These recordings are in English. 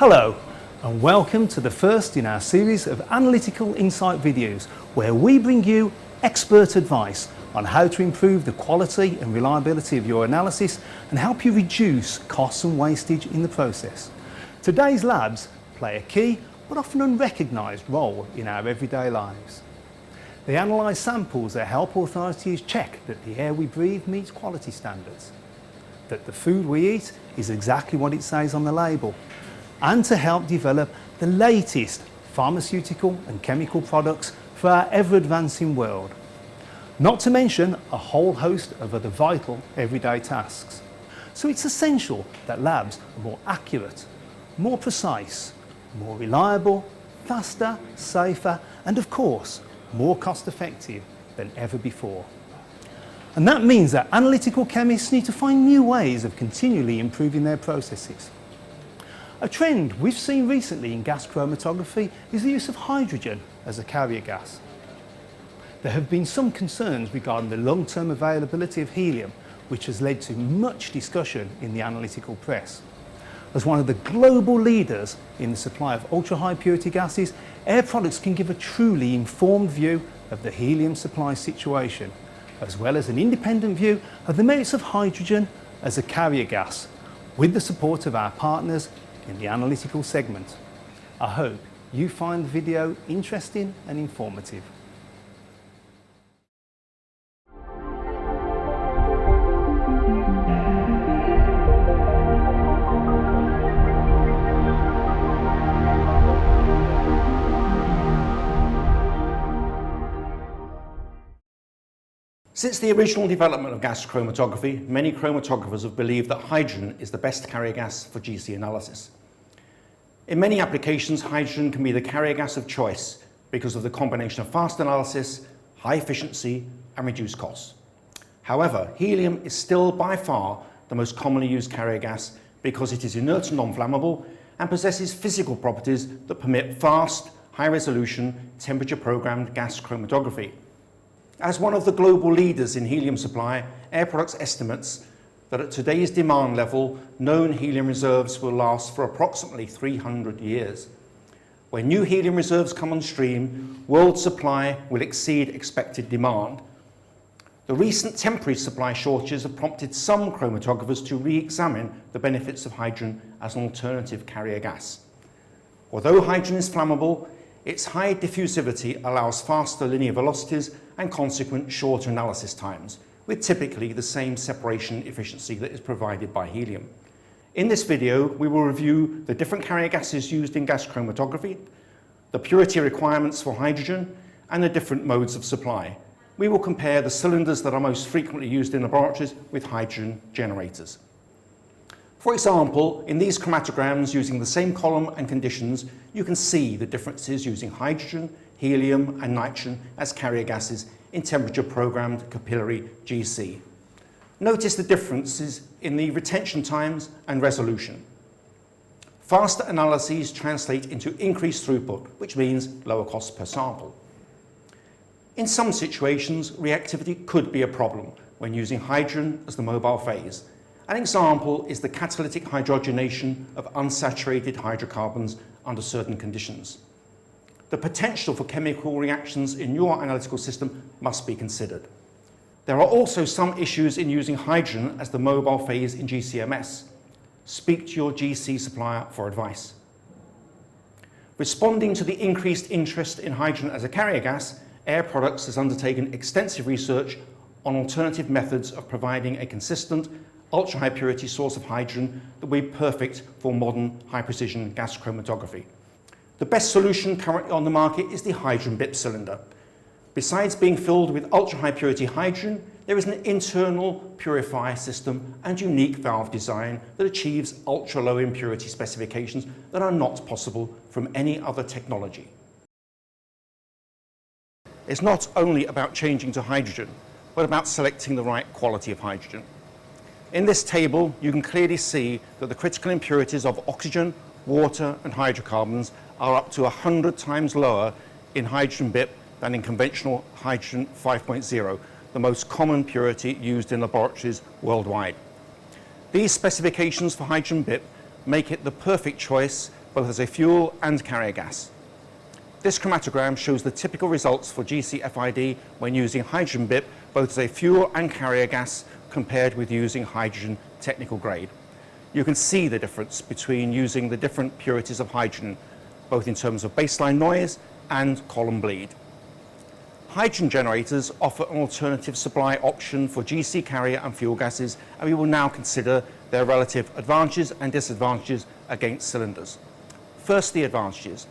Hello and welcome to the first in our series of analytical insight videos where we bring you expert advice on how to improve the quality and reliability of your analysis and help you reduce costs and wastage in the process. Today's labs play a key but often unrecognised role in our everyday lives. They analyse samples that help authorities check that the air we breathe meets quality standards, that the food we eat is exactly what it says on the label, and to help develop the latest pharmaceutical and chemical products for our ever-advancing world. Not to mention a whole host of other vital everyday tasks. So it's essential that labs are more accurate, more precise, more reliable, faster, safer, and of course, more cost-effective than ever before. And that means that analytical chemists need to find new ways of continually improving their processes. A trend we've seen recently in gas chromatography is the use of hydrogen as a carrier gas. There have been some concerns regarding the long-term availability of helium, which has led to much discussion in the analytical press. As one of the global leaders in the supply of ultra-high purity gases, Air Products can give a truly informed view of the helium supply situation, as well as an independent view of the merits of hydrogen as a carrier gas, with the support of our partners in the analytical segment. I hope you find the video interesting and informative. Since the original development of gas chromatography, many chromatographers have believed that hydrogen is the best carrier gas for GC analysis. In many applications, hydrogen can be the carrier gas of choice because of the combination of fast analysis, high efficiency, and reduced costs. However, helium is still by far the most commonly used carrier gas because it is inert and non-flammable and possesses physical properties that permit fast, high-resolution, temperature-programmed gas chromatography. As one of the global leaders in helium supply, Air Products estimates that at today's demand level, known helium reserves will last for approximately 300 years. When new helium reserves come on stream, world supply will exceed expected demand. The recent temporary supply shortages have prompted some chromatographers to re-examine the benefits of hydrogen as an alternative carrier gas. Although hydrogen is flammable, its high diffusivity allows faster linear velocities and consequent shorter analysis times, with typically the same separation efficiency that is provided by helium. In this video, we will review the different carrier gases used in gas chromatography, the purity requirements for hydrogen, and the different modes of supply. We will compare the cylinders that are most frequently used in laboratories with hydrogen generators. For example, in these chromatograms using the same column and conditions, you can see the differences using hydrogen, helium and nitrogen as carrier gases in temperature-programmed capillary GC. Notice the differences in the retention times and resolution. Faster analyses translate into increased throughput, which means lower cost per sample. In some situations, reactivity could be a problem when using hydrogen as the mobile phase. An example is the catalytic hydrogenation of unsaturated hydrocarbons under certain conditions. The potential for chemical reactions in your analytical system must be considered. There are also some issues in using hydrogen as the mobile phase in GCMS. Speak to your GC supplier for advice. Responding to the increased interest in hydrogen as a carrier gas, Air Products has undertaken extensive research on alternative methods of providing a consistent, ultra-high purity source of hydrogen that will be perfect for modern high-precision gas chromatography. The best solution currently on the market is the hydrogen BIP cylinder. Besides being filled with ultra-high purity hydrogen, there is an internal purifier system and unique valve design that achieves ultra-low impurity specifications that are not possible from any other technology. It's not only about changing to hydrogen, but about selecting the right quality of hydrogen. In this table, you can clearly see that the critical impurities of oxygen, water and hydrocarbons are up to 100 times lower in hydrogen BIP than in conventional hydrogen 5.0, the most common purity used in laboratories worldwide. These specifications for hydrogen BIP make it the perfect choice both as a fuel and carrier gas. This chromatogram shows the typical results for GCFID when using hydrogen BIP both as a fuel and carrier gas compared with using hydrogen technical grade. You can see the difference between using the different purities of hydrogen, both in terms of baseline noise and column bleed. Hydrogen generators offer an alternative supply option for GC carrier and fuel gases, and we will now consider their relative advantages and disadvantages against cylinders. First, the advantages.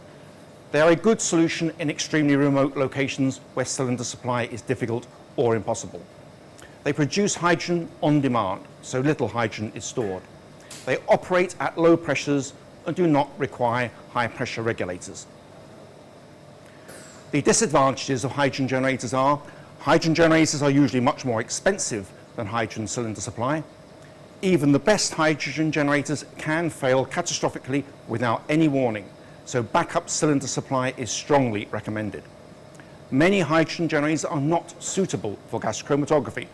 They are a good solution in extremely remote locations where cylinder supply is difficult or impossible. They produce hydrogen on demand, so little hydrogen is stored. They operate at low pressures and do not require high pressure regulators. The disadvantages of hydrogen generators are hydrogen generators are usually much more expensive than hydrogen cylinder supply. Even the best hydrogen generators can fail catastrophically without any warning, so backup cylinder supply is strongly recommended. Many hydrogen generators are not suitable for gas chromatography.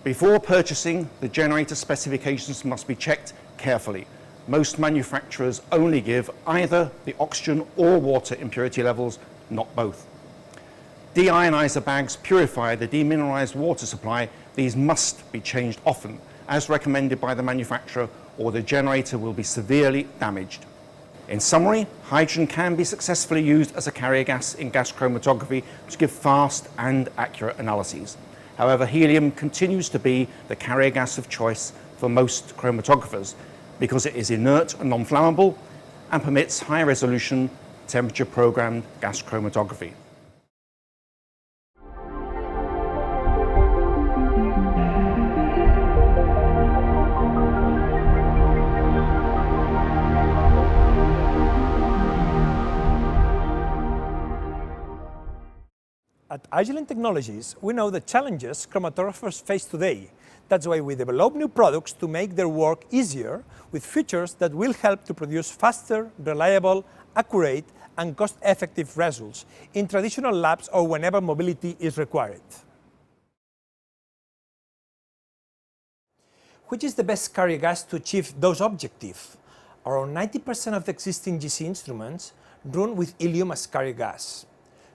Before purchasing, the generator specifications must be checked carefully. Most manufacturers only give either the oxygen or water impurity levels, not both. Deionizer bags purify the demineralized water supply. These must be changed often, as recommended by the manufacturer, or the generator will be severely damaged. In summary, hydrogen can be successfully used as a carrier gas in gas chromatography to give fast and accurate analyses. However, helium continues to be the carrier gas of choice for most chromatographers because it is inert and non-flammable and permits high resolution, temperature programmed gas chromatography. At Agilent Technologies, we know the challenges chromatographers face today. That's why we develop new products to make their work easier with features that will help to produce faster, reliable, accurate, and cost-effective results in traditional labs or whenever mobility is required. Which is the best carrier gas to achieve those objectives? Around 90% of the existing GC instruments run with helium as carrier gas.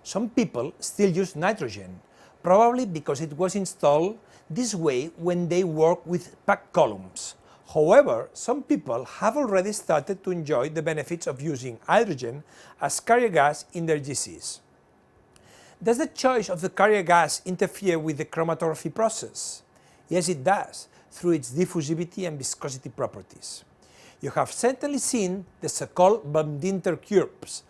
Some people still use nitrogen, probably because it was installed this way when they work with packed columns. However, some people have already started to enjoy the benefits of using hydrogen as carrier gas in their GCs. Does the choice of the carrier gas interfere with the chromatography process? Yes, it does, through its diffusivity and viscosity properties. You have certainly seen the so-called Van Dinter curves,